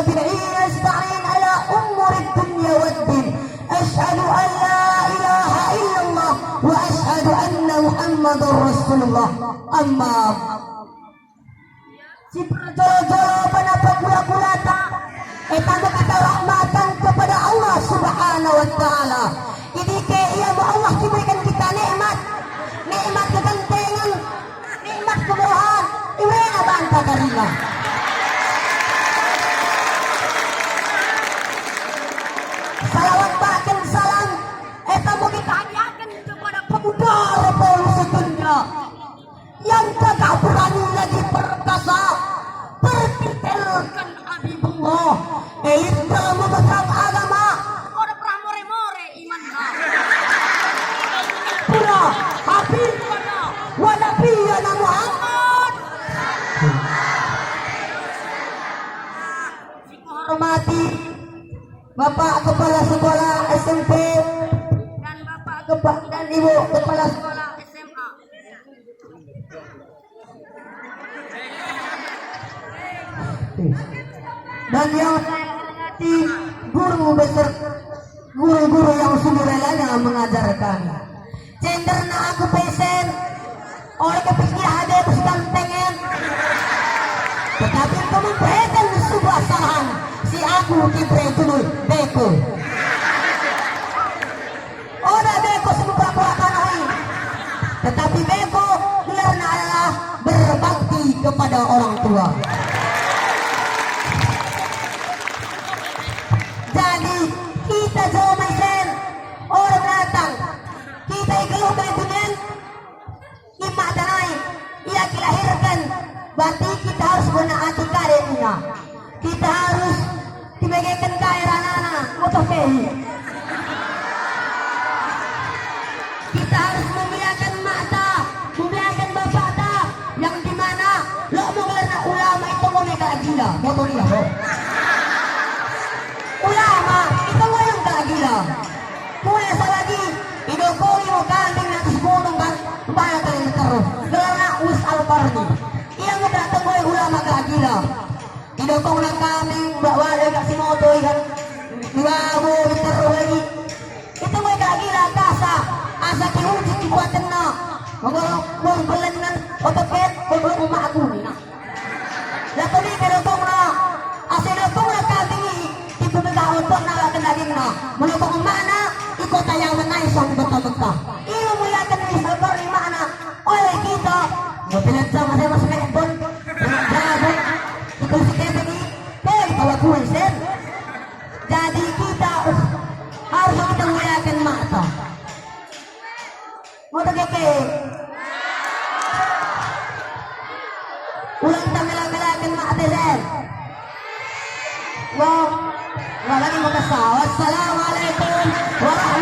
وبه نستعين على أمور الدنيا والدين. أشهد أن لا إله إلا الله وأشهد أن محمد رسول الله. أما si berjolo-jolo pada pegula-gulata etana kata rahmatan kepada Allah subhanahu wa ta'ala. Ini ke ia Allah diberikan kita nikmat kegantengan, nikmat kemuliaan, iwena banta karina. Salawat bahkan salam eta mau kita hadiahkan kepada pemuda revolusi dunia yang gagah berani lagi perkasa berpikirkan Habibullah dalam memegang agama orang pernah more-more iman pura Habibullah wa nabiyana Muhammad. Hormati Bapak Kepala Sekolah SMP dan Bapak dan Ibu Kepala Sekolah SMA. Dan yang hormati guru besar, guru-guru yang sungguh relanya mengajarkan. Cenderna aku pesen oleh kepikir ada gantengan, tetapi kamu pesen sebuah sahan si aku diberi beko. Oda beko sebuah perbuatan lain, tetapi beko karena adalah berbakti kepada orang tua. Jadi kita jauh maisen orang datang kita ikeluh ke dunia imak danai ia dilahirkan berarti kita harus menaati karenanya. Kita harus dibagikan kairan anak motokehi. Kita harus memuliakan mata, memuliakan bapak yang dimana lo mau karena ulama itu mau mereka gila motor dia ulama itu mau yang gak gila mulai lagi idokoli mau kambing atas gunung kan banyak kali terus karena us al-farni ia ngedatang oleh ulama gak gila idokong nak kambing bawa dia kasih motor kan diwabu terus lagi itu mau gak gila kasa asa kiuji dibuatin na mau belenan otoket mau umat aku nih nah lalu ni idokong na asa idokong na kambing untuk nawa kendaging na menukong mana ikut yang menaisang betul-betul ini muliakan isabor di mana oleh kita mobilan sama saya masuk handphone jalan ikut si kebegi kalau kuisen jadi kita harus kita muliakan mata mau keke ulang tamil-milakan mata zen wow lagi mau kesawat. Assalamualaikum warahmatullahi